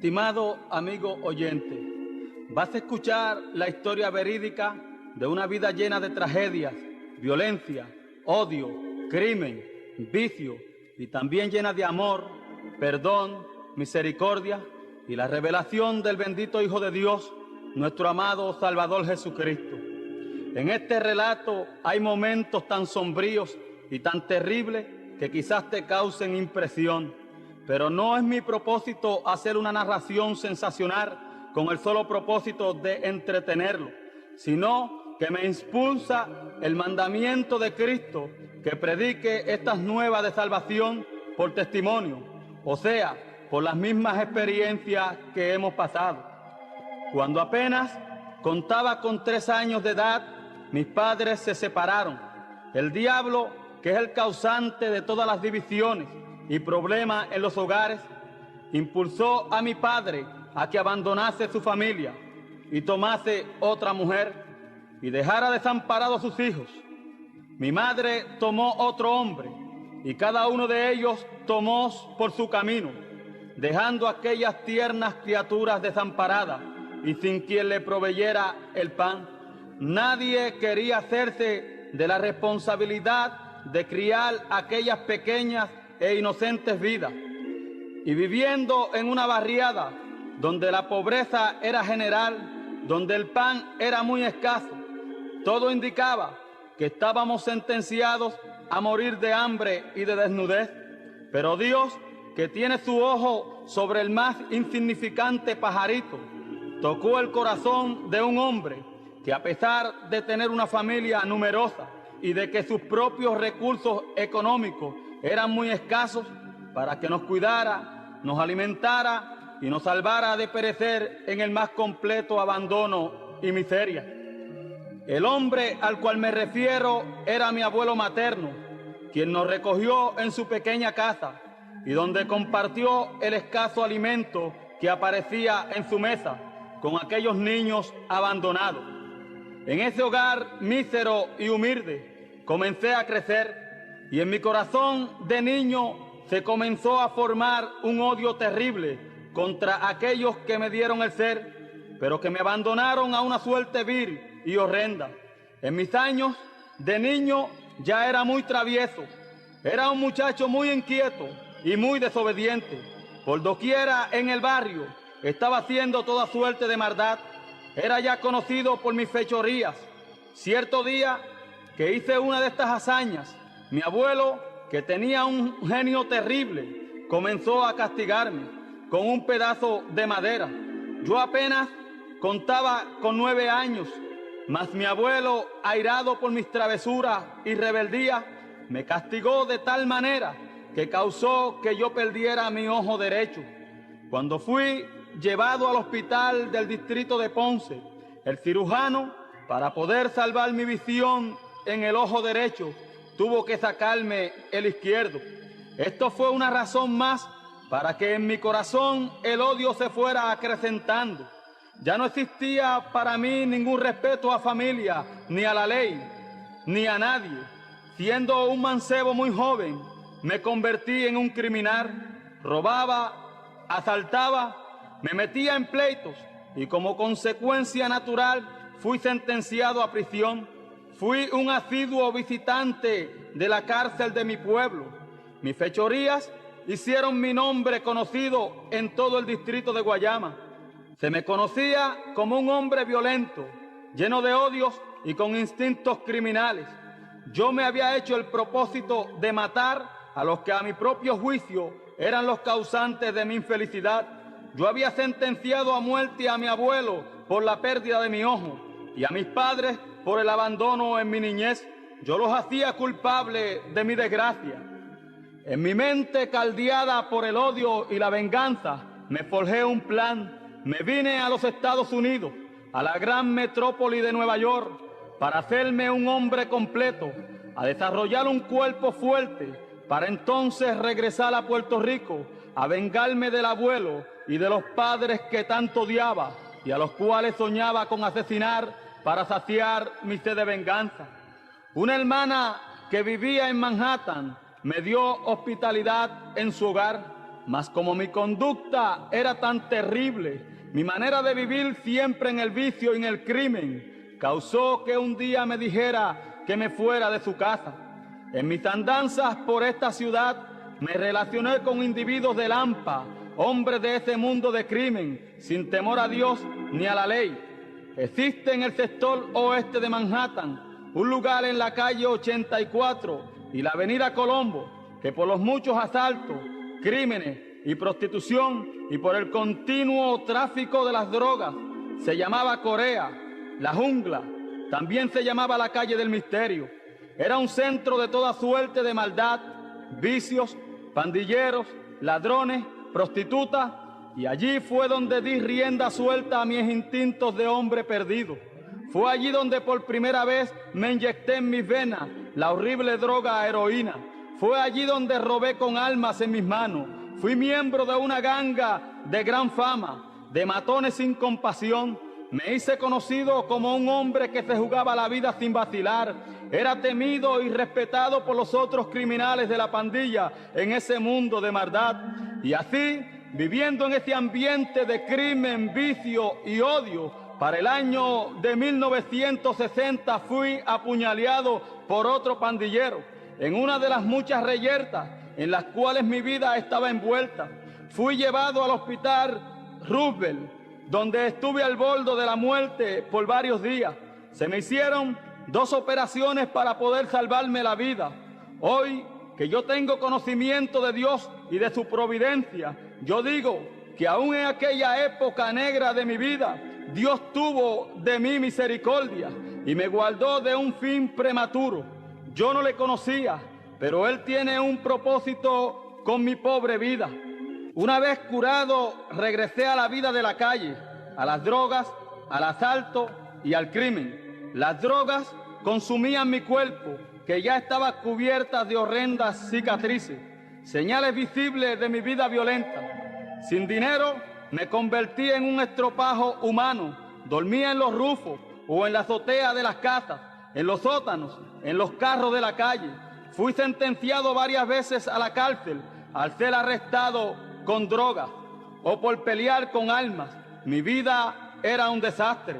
Estimado amigo oyente, vas a escuchar la historia verídica de una vida llena de tragedias, violencia, odio, crimen, vicio y también llena de amor, perdón, misericordia y la revelación del bendito Hijo de Dios, nuestro amado Salvador Jesucristo. En este relato hay momentos tan sombríos y tan terribles que quizás te causen impresión, pero no es mi propósito hacer una narración sensacional con el solo propósito de entretenerlo, sino que me impulsa el mandamiento de Cristo que predique estas nuevas de salvación por testimonio, o sea, por las mismas experiencias que hemos pasado. Cuando apenas contaba con 3 años de edad, mis padres se separaron. El diablo, que es el causante de todas las divisiones y problemas en los hogares, impulsó a mi padre a que abandonase su familia y tomase otra mujer y dejara desamparados a sus hijos. Mi madre tomó otro hombre y cada uno de ellos tomó por su camino, dejando aquellas tiernas criaturas desamparadas y sin quien le proveyera el pan. Nadie quería hacerse de la responsabilidad de criar aquellas pequeñas e inocentes vidas. Y viviendo en una barriada donde la pobreza era general, donde el pan era muy escaso, todo indicaba que estábamos sentenciados a morir de hambre y de desnudez. Pero Dios, que tiene su ojo sobre el más insignificante pajarito, tocó el corazón de un hombre que, a pesar de tener una familia numerosa y de que sus propios recursos económicos eran muy escasos, para que nos cuidara, nos alimentara y nos salvara de perecer en el más completo abandono y miseria. El hombre al cual me refiero era mi abuelo materno, quien nos recogió en su pequeña casa y donde compartió el escaso alimento que aparecía en su mesa con aquellos niños abandonados. En ese hogar mísero y humilde comencé a crecer y en mi corazón de niño se comenzó a formar un odio terrible contra aquellos que me dieron el ser, pero que me abandonaron a una suerte vil y horrenda. En mis años de niño ya era muy travieso, era un muchacho muy inquieto y muy desobediente. Por doquiera en el barrio estaba haciendo toda suerte de maldad. Era ya conocido por mis fechorías. Cierto día que hice una de estas hazañas, mi abuelo, que tenía un genio terrible, comenzó a castigarme con un pedazo de madera. Yo apenas contaba con 9 años, mas mi abuelo, airado por mis travesuras y rebeldía, me castigó de tal manera que causó que yo perdiera mi ojo derecho. Cuando fui llevado al hospital del distrito de Ponce, el cirujano, para poder salvar mi visión en el ojo derecho, tuvo que sacarme el izquierdo. Esto fue una razón más para que en mi corazón el odio se fuera acrecentando. Ya no existía para mí ningún respeto a familia, ni a la ley, ni a nadie. Siendo un mancebo muy joven, me convertí en un criminal, robaba, asaltaba, me metía en pleitos y como consecuencia natural fui sentenciado a prisión. Fui un asiduo visitante de la cárcel de mi pueblo. Mis fechorías hicieron mi nombre conocido en todo el distrito de Guayama. Se me conocía como un hombre violento, lleno de odios y con instintos criminales. Yo me había hecho el propósito de matar a los que a mi propio juicio eran los causantes de mi infelicidad. Yo había sentenciado a muerte a mi abuelo por la pérdida de mi ojo y a mis padres por el abandono en mi niñez. Yo los hacía culpables de mi desgracia. En mi mente, caldeada por el odio y la venganza, me forjé un plan. Me vine a los Estados Unidos, a la gran metrópoli de Nueva York, para hacerme un hombre completo, a desarrollar un cuerpo fuerte, para entonces regresar a Puerto Rico, a vengarme del abuelo y de los padres que tanto odiaba y a los cuales soñaba con asesinar para saciar mi sed de venganza. Una hermana que vivía en Manhattan me dio hospitalidad en su hogar. mas como mi conducta era tan terrible, mi manera de vivir siempre en el vicio y en el crimen, causó que un día me dijera que me fuera de su casa. En mis andanzas por esta ciudad me relacioné con individuos de Lampa, hombres de ese mundo de crimen, sin temor a Dios ni a la ley. Existe en el sector oeste de Manhattan un lugar en la calle 84 y la avenida Colombo que por los muchos asaltos, crímenes y prostitución y por el continuo tráfico de las drogas se llamaba Corea, la jungla, también se llamaba la calle del misterio. Era un centro de toda suerte de maldad, vicios, pandilleros, ladrones, prostitutas, y allí fue donde di rienda suelta a mis instintos de hombre perdido. Fue allí donde por primera vez me inyecté en mis venas la horrible droga heroína. Fue allí donde robé con armas en mis manos. Fui miembro de una ganga de gran fama, de matones sin compasión. Me hice conocido como un hombre que se jugaba la vida sin vacilar. Era temido y respetado por los otros criminales de la pandilla en ese mundo de maldad. Y así, viviendo en ese ambiente de crimen, vicio y odio, para el año de 1960 fui apuñaleado por otro pandillero en una de las muchas reyertas en las cuales mi vida estaba envuelta. Fui llevado al hospital Roosevelt, donde estuve al borde de la muerte por varios días. Se me hicieron 2 operaciones para poder salvarme la vida. Hoy que yo tengo conocimiento de Dios y de su providencia, yo digo que aún en aquella época negra de mi vida, Dios tuvo de mí misericordia y me guardó de un fin prematuro. Yo no le conocía, pero Él tiene un propósito con mi pobre vida. Una vez curado, regresé a la vida de la calle, a las drogas, al asalto y al crimen. Las drogas consumían mi cuerpo, que ya estaba cubierta de horrendas cicatrices, señales visibles de mi vida violenta. Sin dinero, me convertí en un estropajo humano. Dormía en los rufos o en la azotea de las casas, en los sótanos, en los carros de la calle. Fui sentenciado varias veces a la cárcel al ser arrestado con drogas o por pelear con armas. Mi vida era un desastre.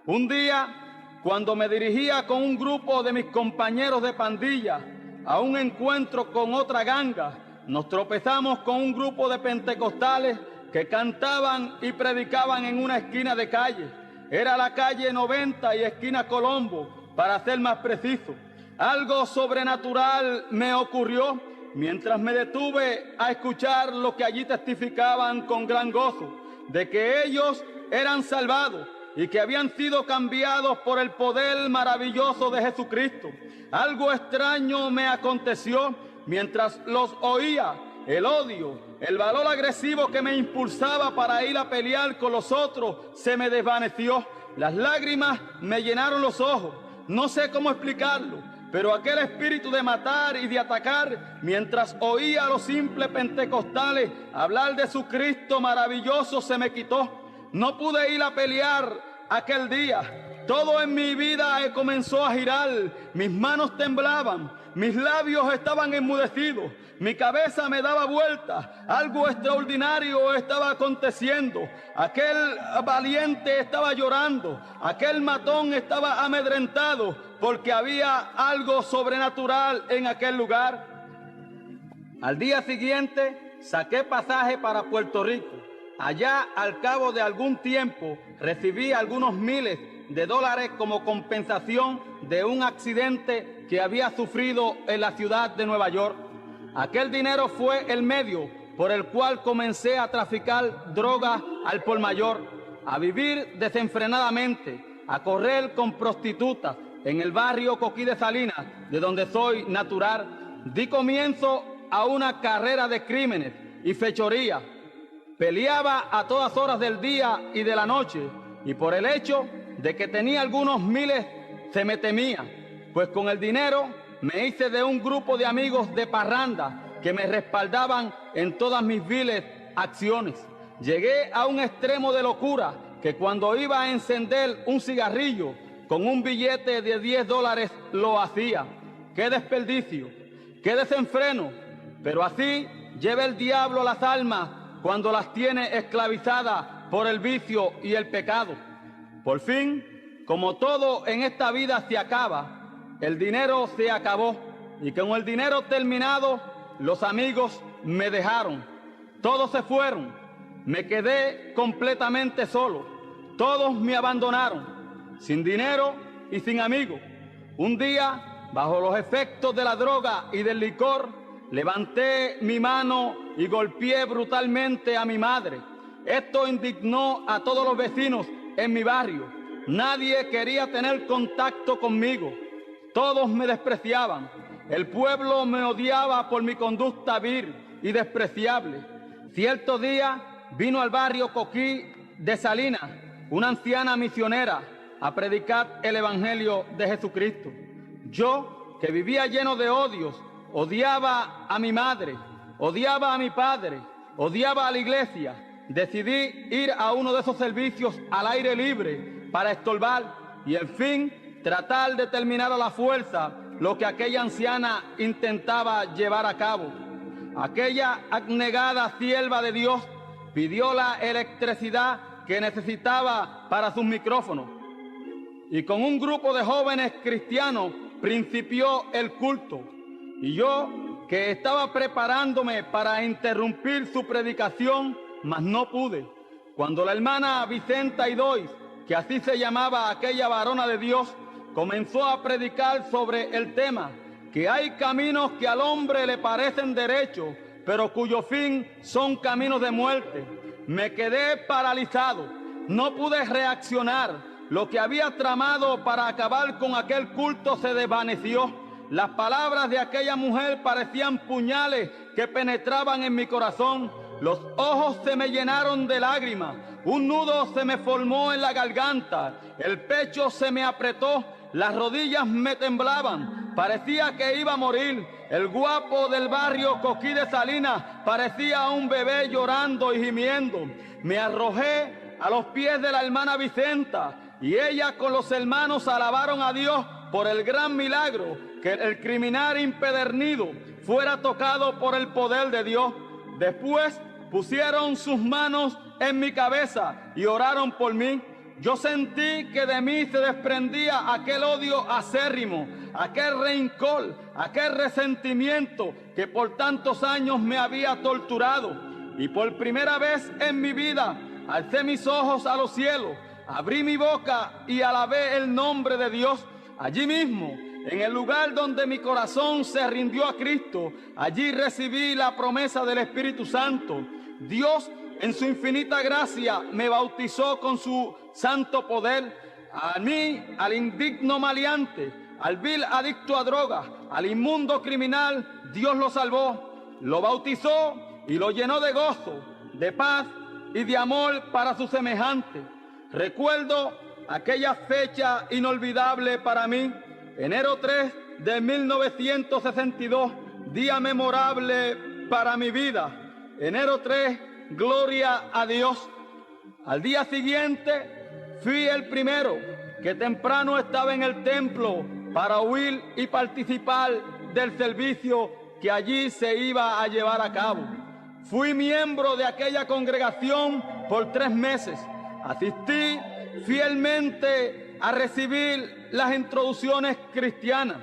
Un día, cuando me dirigía con un grupo de mis compañeros de pandilla a un encuentro con otra ganga, nos tropezamos con un grupo de pentecostales que cantaban y predicaban en una esquina de calle. Era la calle 90 y esquina Colombo, para ser más preciso. Algo sobrenatural me ocurrió mientras me detuve a escuchar lo que allí testificaban con gran gozo, de que ellos eran salvados y que habían sido cambiados por el poder maravilloso de Jesucristo. Algo extraño me aconteció mientras los oía. El odio, el valor agresivo que me impulsaba para ir a pelear con los otros se me desvaneció. Las lágrimas me llenaron los ojos. No sé cómo explicarlo, pero aquel espíritu de matar y de atacar, mientras oía a los simples pentecostales hablar de su Cristo maravilloso, se me quitó. No pude ir a pelear aquel día. Todo en mi vida comenzó a girar. Mis manos temblaban, mis labios estaban enmudecidos, mi cabeza me daba vueltas. Algo extraordinario estaba aconteciendo. Aquel valiente estaba llorando, aquel matón estaba amedrentado, porque había algo sobrenatural en aquel lugar. Al día siguiente saqué pasaje para Puerto Rico. Allá, al cabo de algún tiempo, recibí algunos miles de dólares como compensación de un accidente que había sufrido en la ciudad de Nueva York. Aquel dinero fue el medio por el cual comencé a traficar drogas al por mayor, a vivir desenfrenadamente, a correr con prostitutas en el barrio Coquí de Salinas, de donde soy natural. Di comienzo a una carrera de crímenes y fechoría. Peleaba a todas horas del día y de la noche, y por el hecho de que tenía algunos miles se me temía, pues con el dinero me hice de un grupo de amigos de parranda que me respaldaban en todas mis viles acciones. Llegué a un extremo de locura que cuando iba a encender un cigarrillo con un billete de $10 lo hacía. ¡Qué desperdicio! ¡Qué desenfreno! Pero así lleva el diablo las almas cuando las tiene esclavizadas por el vicio y el pecado. Por fin, como todo en esta vida se acaba, el dinero se acabó y con el dinero terminado, los amigos me dejaron. Todos se fueron. Me quedé completamente solo. Todos me abandonaron, sin dinero y sin amigos. Un día, bajo los efectos de la droga y del licor, levanté mi mano y golpeé brutalmente a mi madre. Esto indignó a todos los vecinos en mi barrio. Nadie quería tener contacto conmigo. Todos me despreciaban. El pueblo me odiaba por mi conducta vil y despreciable. Cierto día vino al barrio Coquí de Salinas una anciana misionera a predicar el Evangelio de Jesucristo. Yo, que vivía lleno de odios, odiaba a mi madre, odiaba a mi padre, odiaba a la iglesia, decidí ir a uno de esos servicios al aire libre para estorbar y, en fin, tratar de terminar a la fuerza lo que aquella anciana intentaba llevar a cabo. Aquella abnegada sierva de Dios pidió la electricidad que necesitaba para sus micrófonos y con un grupo de jóvenes cristianos principió el culto. Y yo, que estaba preparándome para interrumpir su predicación, mas no pude. Cuando la hermana Vicenta Idois, que así se llamaba aquella varona de Dios, comenzó a predicar sobre el tema, que hay caminos que al hombre le parecen derechos, pero cuyo fin son caminos de muerte. Me quedé paralizado, no pude reaccionar. Lo que había tramado para acabar con aquel culto se desvaneció. Las palabras de aquella mujer parecían puñales que penetraban en mi corazón. Los ojos se me llenaron de lágrimas, un nudo se me formó en la garganta, el pecho se me apretó, las rodillas me temblaban, parecía que iba a morir. El guapo del barrio Coquí de Salinas parecía un bebé llorando y gimiendo. Me arrojé a los pies de la hermana Vicenta y ella con los hermanos alabaron a Dios por el gran milagro, que el criminal impedernido fuera tocado por el poder de Dios. Después pusieron sus manos en mi cabeza y oraron por mí. Yo sentí que de mí se desprendía aquel odio acérrimo, aquel rencor, aquel resentimiento que por tantos años me había torturado. Y por primera vez en mi vida alcé mis ojos a los cielos, abrí mi boca y alabé el nombre de Dios. Allí mismo, en el lugar donde mi corazón se rindió a Cristo, allí recibí la promesa del Espíritu Santo. Dios, en su infinita gracia, me bautizó con su santo poder. A mí, al indigno maleante, al vil adicto a drogas, al inmundo criminal, Dios lo salvó, lo bautizó y lo llenó de gozo, de paz y de amor para su semejante. Recuerdo aquella fecha inolvidable para mí, enero 3 de 1962, día memorable para mi vida. Enero 3, gloria a Dios. Al día siguiente fui el primero que temprano estaba en el templo para oír y participar del servicio que allí se iba a llevar a cabo. Fui miembro de aquella congregación por 3 meses. Asistí fielmente a recibir las introducciones cristianas.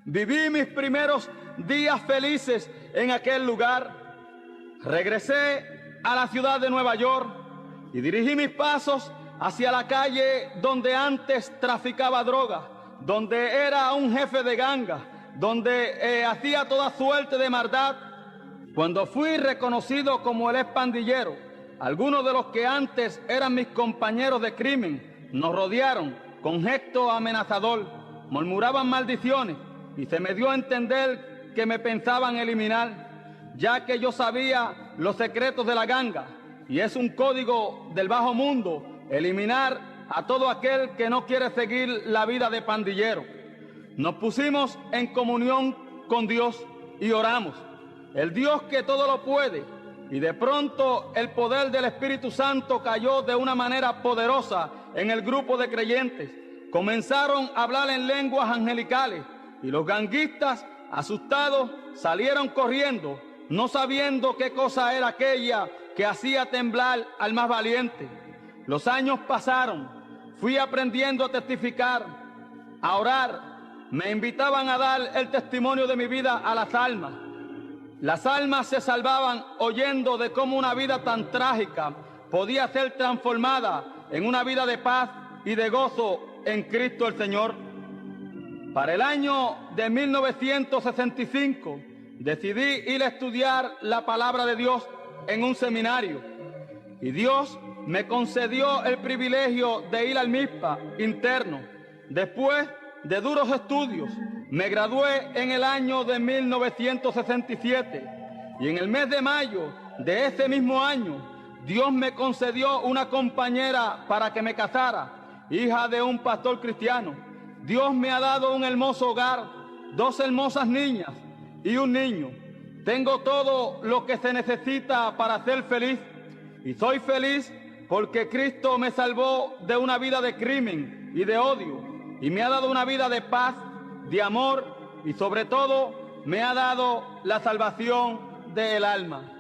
Viví mis primeros días felices en aquel lugar. Regresé a la ciudad de Nueva York y dirigí mis pasos hacia la calle donde antes traficaba droga, donde era un jefe de ganga, donde hacía toda suerte de maldad. Cuando fui reconocido como el expandillero, algunos de los que antes eran mis compañeros de crimen nos rodearon con gesto amenazador, murmuraban maldiciones y se me dio a entender que me pensaban eliminar, ya que yo sabía los secretos de la ganga y es un código del bajo mundo eliminar a todo aquel que no quiere seguir la vida de pandillero. Nos pusimos en comunión con Dios y oramos, el Dios que todo lo puede, y de pronto el poder del Espíritu Santo cayó de una manera poderosa en el grupo de creyentes. Comenzaron a hablar en lenguas angelicales y los ganguistas, asustados, salieron corriendo no sabiendo qué cosa era aquella que hacía temblar al más valiente. Los años pasaron, fui aprendiendo a testificar, a orar. Me invitaban a dar el testimonio de mi vida a las almas. Las almas se salvaban oyendo de cómo una vida tan trágica podía ser transformada en una vida de paz y de gozo en Cristo el Señor. Para el año de 1965 decidí ir a estudiar la palabra de Dios en un seminario y Dios me concedió el privilegio de ir al MISPA interno. Después de duros estudios, me gradué en el año de 1967 y en el mes de mayo de ese mismo año, Dios me concedió una compañera para que me casara, hija de un pastor cristiano. Dios me ha dado un hermoso hogar, 2 hermosas niñas y un niño. Tengo todo lo que se necesita para ser feliz y soy feliz porque Cristo me salvó de una vida de crimen y de odio y me ha dado una vida de paz, de amor y sobre todo me ha dado la salvación del alma.